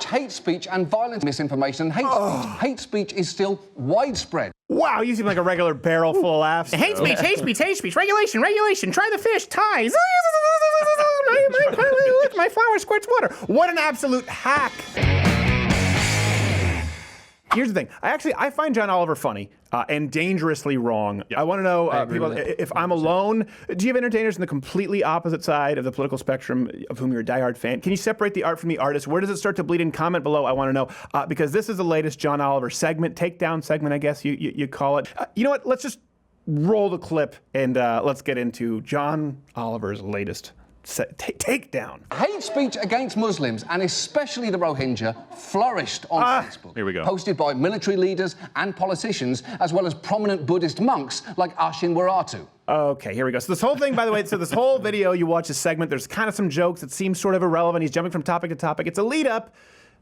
Hate speech and violent misinformation. Hate speech is still widespread. Wow, you seem like a regular barrel full of laughs. Hate speech, hate speech, hate speech. Regulation, regulation. Try the fish. Ties. My flower squirts water. What an absolute hack. Here's the thing. I find John Oliver funny and dangerously wrong. Yep. I want to know, people, if I'm alone, do you have entertainers on the completely opposite side of the political spectrum of whom you're a diehard fan? Can you separate the art from the artist? Where does it start to bleed in? Comment below. I want to know. Because this is the latest John Oliver segment, takedown segment, I guess you call it. You know what? Let's just roll the clip and let's get into John Oliver's latest takedown. Hate speech against Muslims, and especially the Rohingya, flourished on Facebook. Here we go. Posted by military leaders and politicians, as well as prominent Buddhist monks like Ashin Waratu. Okay, here we go. So this whole thing, by the way, so this whole video, you watch this segment, there's kind of some jokes that seem sort of irrelevant. He's jumping from topic to topic. It's a lead up.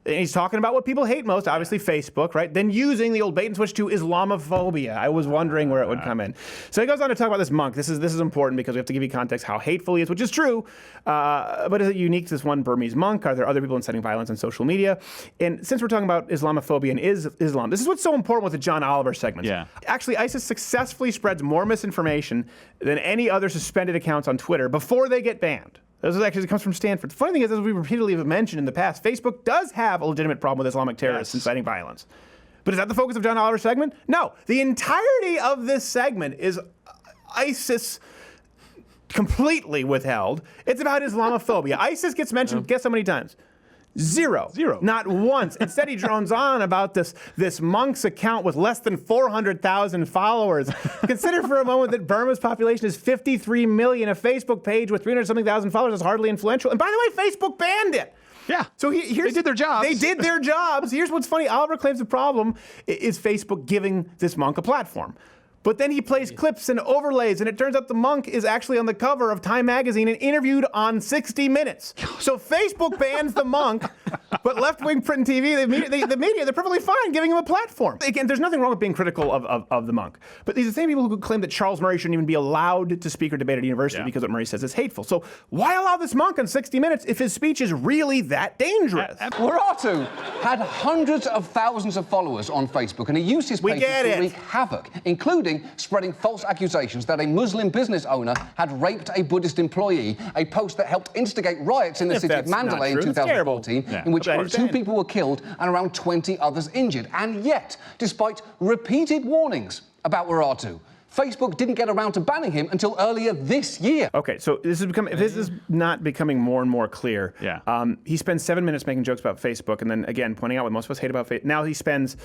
And he's talking about what people hate most, obviously Facebook, right? Then using the old bait and switch to Islamophobia. I was wondering where it would come in. So he goes on to talk about this monk. This is important because we have to give you context how hateful he is, which is true. But is it unique to this one Burmese monk? Are there other people inciting violence on social media? And since we're talking about Islamophobia and Islam, this is what's so important with the John Oliver segments. Yeah. Actually, ISIS successfully spreads more misinformation than any other suspended accounts on Twitter before they get banned. This actually comes from Stanford. The funny thing is, as we repeatedly have mentioned in the past, Facebook does have a legitimate problem with Islamic terrorists inciting violence. But is that the focus of John Oliver's segment? No. The entirety of this segment is ISIS completely withheld. It's about Islamophobia. ISIS gets mentioned, guess how many times? Zero. Not once. Instead, he drones on about this monk's account with less than 400,000 followers. Consider for a moment that Burma's population is 53 million. A Facebook page with 300-something thousand followers is hardly influential. And by the way, Facebook banned it. Yeah. So they did their jobs. They did their jobs. Here's what's funny. Oliver claims the problem is Facebook giving this monk a platform. But then he plays clips and overlays, and it turns out the monk is actually on the cover of Time magazine and interviewed on 60 Minutes. So Facebook bans the monk, but left-wing print and TV, the media, they're perfectly fine giving him a platform. Again, there's nothing wrong with being critical of the monk. But these are the same people who claim that Charles Murray shouldn't even be allowed to speak or debate at a university because what Murray says is hateful. So why allow this monk on 60 Minutes if his speech is really that dangerous? Waratu had hundreds of thousands of followers on Facebook, and he used his page to wreak havoc, including spreading false accusations that a Muslim business owner had raped a Buddhist employee, a post that helped instigate riots in the city of Mandalay in 2014, in which 2 people were killed and around 20 others injured. And yet, despite repeated warnings about Waratu, Facebook didn't get around to banning him until earlier this year. Okay, so this is not becoming more and more clear. He spends 7 minutes making jokes about Facebook and then, again, pointing out what most of us hate about Facebook. Now he spends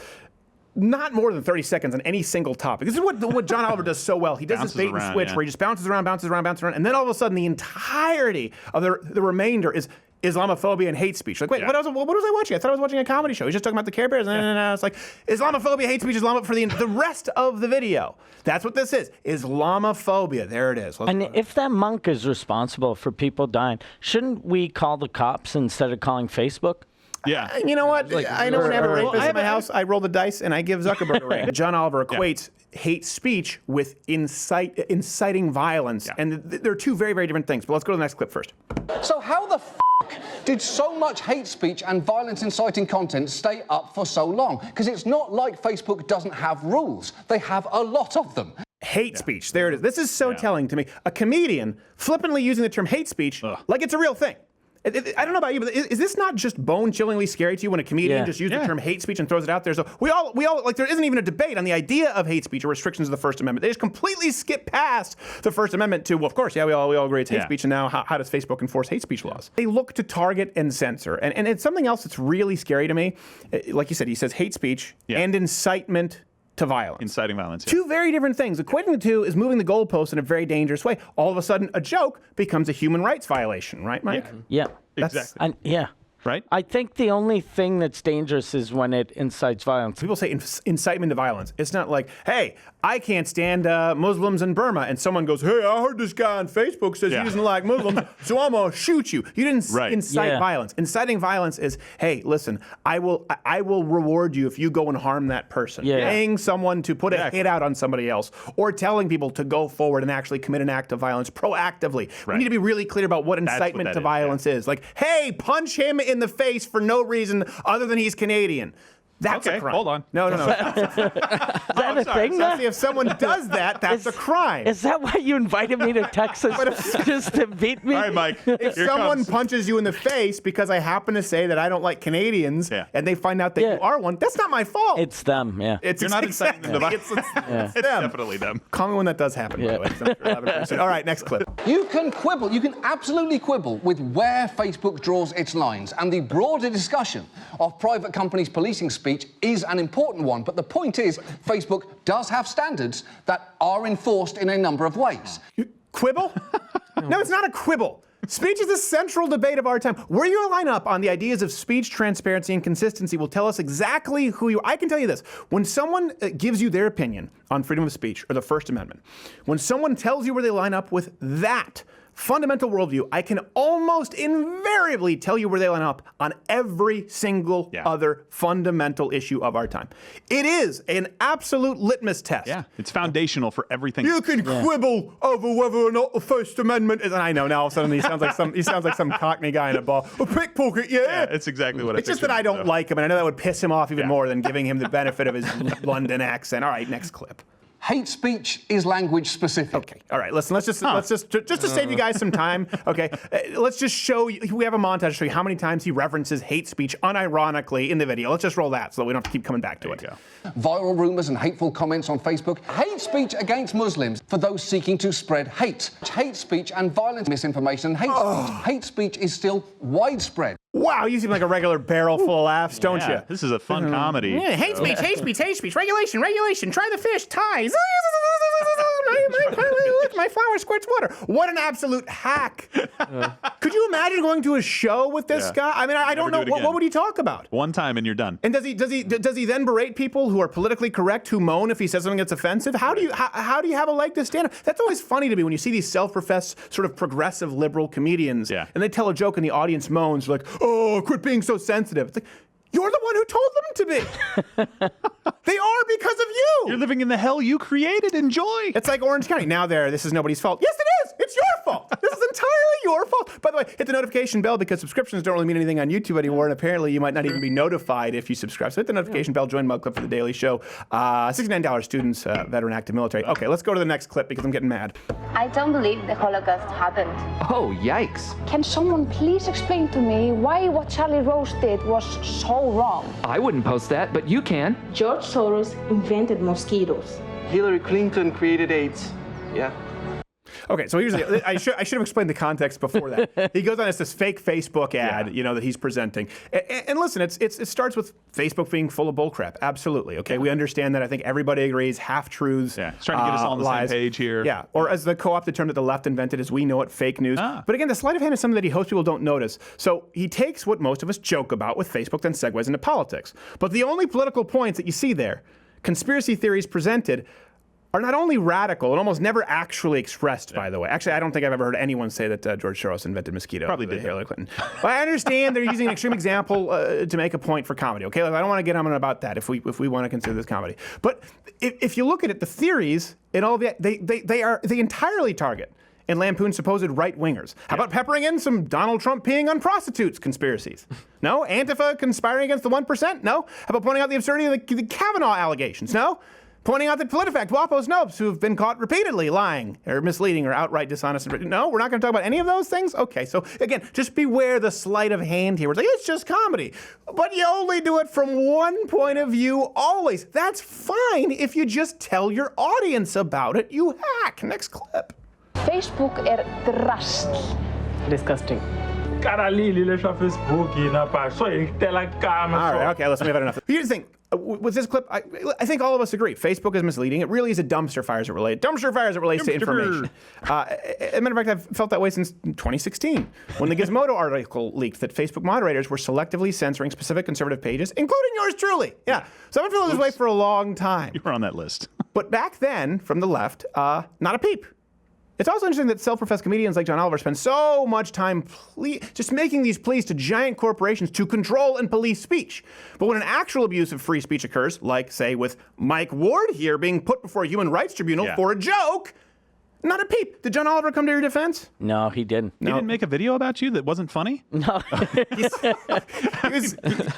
not more than 30 seconds on any single topic. This is what John Oliver does so well. He does this bait and switch where he just bounces around, and then all of a sudden the entirety of the remainder is Islamophobia and hate speech. Like, wait, what was I watching? I thought I was watching a comedy show. He's just talking about the Care Bears. No. It's like Islamophobia, hate speech, Islamophobia for the rest of the video. That's what this is. Islamophobia. There it is. And if that monk is responsible for people dying, shouldn't we call the cops instead of calling Facebook? Yeah. You know what? I know whenever a rapist in my house, I roll the dice and I give Zuckerberg a ring. John Oliver equates hate speech with inciting violence. And they're two very, very different things. But let's go to the next clip first. So how the did so much hate speech and violence inciting content stay up for so long? Because it's not like Facebook doesn't have rules. They have a lot of them. Hate speech. There it is. This is so telling to me. A comedian flippantly using the term hate speech like it's a real thing. I don't know about you, but is this not just bone-chillingly scary to you when a comedian just uses the term hate speech and throws it out there? So we all like, there isn't even a debate on the idea of hate speech or restrictions of the First Amendment. They just completely skip past the First Amendment to, well, of course, we all agree it's hate speech, and now how does Facebook enforce hate speech laws? They look to target and censor, and it's something else that's really scary to me. Like you said, he says hate speech and incitement to violence. Inciting violence. Two very different things. Equating the two is moving the goalpost in a very dangerous way. All of a sudden, a joke becomes a human rights violation, right, Mike? Yeah. Exactly. Right? I think the only thing that's dangerous is when it incites violence. People say incitement to violence. It's not like, hey, I can't stand Muslims in Burma, and somewill goes, hey, I heard this guy on Facebook says he doesn't like Muslims, so I'm gonna shoot you. You didn't incite violence. Inciting violence is, hey, listen, I will reward you if you go and harm that person. Paying someone to put a hit out on somebody else, or telling people to go forward and actually commit an act of violence proactively. We need to be really clear about what incitement to violence is. Like, hey, punch him in the face for no reason other than he's Canadian. That's a crime. Hold on. No. Is that a thing? See, if someone does that, that's a crime. Is that why you invited me to Texas just to beat me? All right, Mike. If someone punches you in the face because I happen to say that I don't like Canadians, and they find out that you are one, that's not my fault. It's them, yeah. You're not inciting them to violence. It's It's them. definitely them. Call me when that does happen, by the way. 'cause I'm sure 11%. All right, next clip. You can quibble, you can absolutely quibble with where Facebook draws its lines, and the broader discussion of private companies policing speech is an important one, but the point is, Facebook does have standards that are enforced in a number of ways. Quibble? No, it's not a quibble. Speech is the central debate of our time. Where you line up on the ideas of speech, transparency, and consistency will tell us exactly who you are. I can tell you this. When someone gives you their opinion on freedom of speech or the First Amendment, when someone tells you where they line up with that fundamental worldview, I can almost invariably tell you where they line up on every single other fundamental issue of our time. It is an absolute litmus test. Yeah, it's foundational for everything. You can quibble over whether or not the First Amendment is. And I know now all of a sudden he sounds like some Cockney guy in a bar. A pickpocket, Yeah, it's exactly what it's just that I don't like him, and I know that would piss him off even more than giving him the benefit of his London accent. All right, next clip. Hate speech is language specific. Okay. All right. Listen. Let's just to save you guys some time. Okay. Let's just show you. We have a montage to show you how many times he references hate speech unironically in the video. Let's just roll that so that we don't have to keep coming back to it. Viral rumors and hateful comments on Facebook. Hate speech against Muslims for those seeking to spread hate. Hate speech and violent misinformation. Hate speech is still widespread. Wow, you seem like a regular barrel full of laughs, don't you? This is a fun comedy. Yeah, hate speech, hate speech, hate speech. Regulation, regulation. Try the fish, ties. My flower squirts water. What an absolute hack. Could you imagine going to a show with this guy? I mean, I don't know. What would he talk about? One time and you're done. And does he then berate people who are politically correct who moan if he says something that's offensive? How do you have a leg to stand on? That's always funny to me when you see these self-professed sort of progressive liberal comedians and they tell a joke and the audience moans like, "Oh, quit being so sensitive." It's like, you're the one who told them to be. They are because of you. You're living in the hell you created. Enjoy. It's like Orange County. Now this is nobody's fault. Yes, it is. It's your fault. This is entirely your fault. By the way, hit the notification bell because subscriptions don't really mean anything on YouTube anymore, and apparently you might not even be notified if you subscribe. So hit the notification bell, join Mug Club for the Daily Show. $69 students, veteran, active military. Okay, let's go to the next clip because I'm getting mad. I don't believe the Holocaust happened. Oh, yikes. Can someone please explain to me why what Charlie Rose did was so wrong? I wouldn't post that, but you can. George Soros invented mosquitoes. Hillary Clinton created AIDS. Yeah. Okay, so here's I should have explained the context before that. He goes on, it's this fake Facebook ad, that he's presenting. And listen, it starts with Facebook being full of bullcrap. Absolutely. Okay, we understand that. I think everybody agrees. Half-truths. Yeah, he's trying to get us all on the lies. same page here. Yeah, or as the co-opted term that the left invented as we know it, fake news. But again, the sleight of hand is something that he hopes people don't notice. So he takes what most of us joke about with Facebook, then segues into politics. But the only political points that you see there, conspiracy theories presented, are not only radical and almost never actually expressed, by the way. Actually, I don't think I've ever heard anyone say that George Soros invented mosquitoes. Probably did. Hillary Clinton. But I understand they're using an extreme example to make a point for comedy, okay? Like, I don't want to get on about that if we want to consider this comedy. But if you look at it, the theories and all that, they entirely target and lampoon supposed right-wingers. How about peppering in some Donald Trump peeing on prostitutes conspiracies? No? Antifa conspiring against the 1%? No? How about pointing out the absurdity of the Kavanaugh allegations? No? Pointing out that PolitiFact, WAPO snopes who have been caught repeatedly lying or misleading or outright dishonest. No, we're not going to talk about any of those things? Okay, so again, just beware the sleight of hand here. It's like, it's just comedy. But you only do it from one point of view always. That's fine if you just tell your audience about it, you hack. Next clip. Facebook drastic. Disgusting. All right, okay, listen, we've had enough. Here's the thing. With this clip, I think all of us agree. Facebook is misleading. It really is a dumpster fire as it relates to information. As a matter of fact, I've felt that way since 2016, when the Gizmodo article leaked that Facebook moderators were selectively censoring specific conservative pages, including yours truly. Yeah. So I've been feeling this way for a long time. You were on that list. But back then, from the left, not a peep. It's also interesting that self-professed comedians like John Oliver spend so much time just making these pleas to giant corporations to control and police speech. But when an actual abuse of free speech occurs, like, say, with Mike Ward here being put before a human rights tribunal for a joke, Not a peep. Did John Oliver come to your defense? No, he didn't. He didn't make a video about you that wasn't funny? No.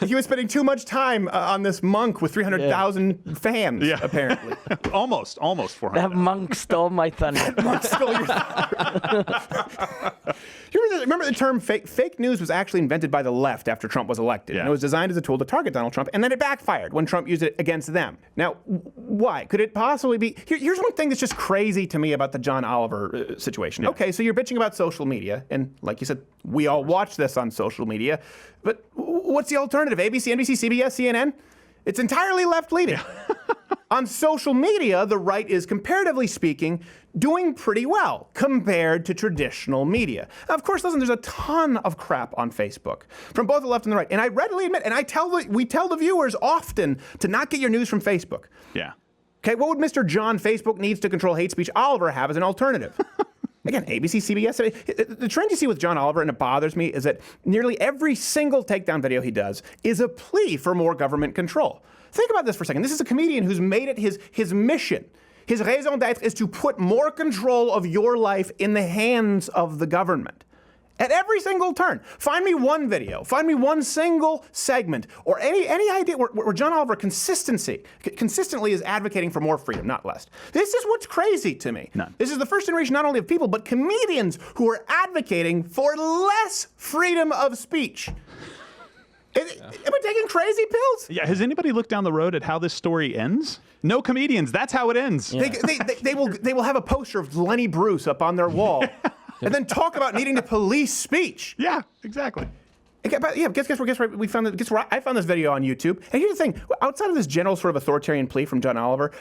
He was spending too much time on this monk with 300,000 fans, apparently. almost 400. That monk stole my thunder. Monk stole your Remember the term fake news was actually invented by the left after Trump was elected. Yeah. And it was designed as a tool to target Donald Trump, and then it backfired when Trump used it against them. Now, why? Could it possibly be? Here's one thing that's just crazy to me about the John Oliver situation. Yeah. Okay, so you're bitching about social media, and like you said, we all watch this on social media, but what's the alternative? ABC, NBC, CBS, CNN? It's entirely left-leaning. Yeah. On social media, the right is, comparatively speaking, doing pretty well compared to traditional media. Now, of course, listen, there's a ton of crap on Facebook from both the left and the right. And I readily admit, and we tell the viewers often to not get your news from Facebook. Yeah. Okay, what would Mr. John Facebook needs to control hate speech Oliver have as an alternative? Again, ABC, CBS. The trend you see with John Oliver, and it bothers me, is that nearly every single takedown video he does is a plea for more government control. Think about this for a second. This is a comedian who's made it his mission. His raison d'etre is to put more control of your life in the hands of the government. At every single turn. Find me one video, find me one single segment, or any idea where John Oliver consistently is advocating for more freedom, not less. This is what's crazy to me. None. This is the first generation not only of people, but comedians who are advocating for less freedom of speech. Am I taking crazy pills? Yeah, has anybody looked down the road at how this story ends? No comedians, that's how it ends. Yeah. They will have a poster of Lenny Bruce up on their wall. And then talk about needing to police speech. Yeah, exactly. But yeah, guess where we found it. Guess where I found this video on YouTube. And here's the thing: outside of this general sort of authoritarian plea from John Oliver,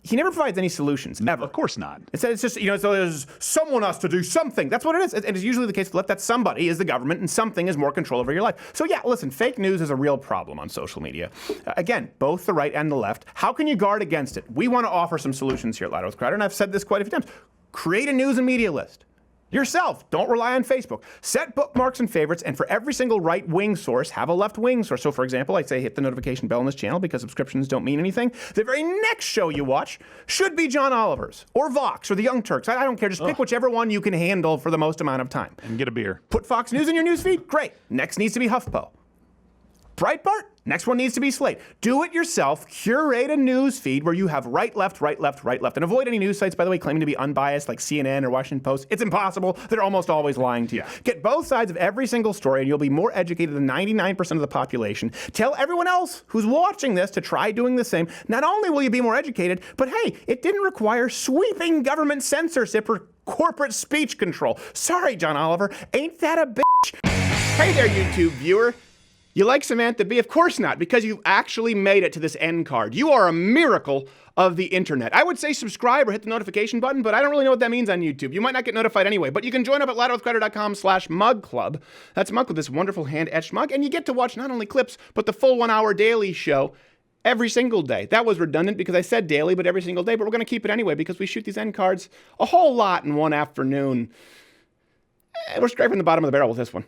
he never provides any solutions ever. Of course not. It's just so there's someone has to do something. That's what it is. And it's usually the case with the left that somebody is the government and something is more control over your life. So yeah, listen, fake news is a real problem on social media. Again, both the right and the left. How can you guard against it? We want to offer some solutions here at Loud with Crowder, and I've said this quite a few times. Create a news and media list. Yourself, don't rely on Facebook. Set bookmarks and favorites, and for every single right-wing source, have a left-wing source. So for example, I say hit the notification bell on this channel because subscriptions don't mean anything. The very next show you watch should be John Oliver's, or Vox, or the Young Turks. I don't care, just pick whichever one you can handle for the most amount of time. And get a beer. Put Fox News in your newsfeed? Great. Next needs to be HuffPo. Breitbart? Next one needs to be Slate. Do it yourself. Curate a news feed where you have right, left, right, left, right, left. And avoid any news sites, by the way, claiming to be unbiased like CNN or Washington Post. It's impossible. They're almost always lying to you. Get both sides of every single story and you'll be more educated than 99% of the population. Tell everyone else who's watching this to try doing the same. Not only will you be more educated, but hey, it didn't require sweeping government censorship or corporate speech control. Sorry, John Oliver. Ain't that a bitch? Hey there, YouTube viewer. You like Samantha Bee? Of course not, because you actually made it to this end card. You are a miracle of the internet. I would say subscribe or hit the notification button, but I don't really know what that means on YouTube. You might not get notified anyway, but you can join up at louderwithcrowder.com/mug club. That's mug with this wonderful hand-etched mug, and you get to watch not only clips, but the full 1 hour daily show every single day. That was redundant because I said daily, but every single day, but we're going to keep it anyway because we shoot these end cards a whole lot in one afternoon. We're scraping the bottom of the barrel with this one.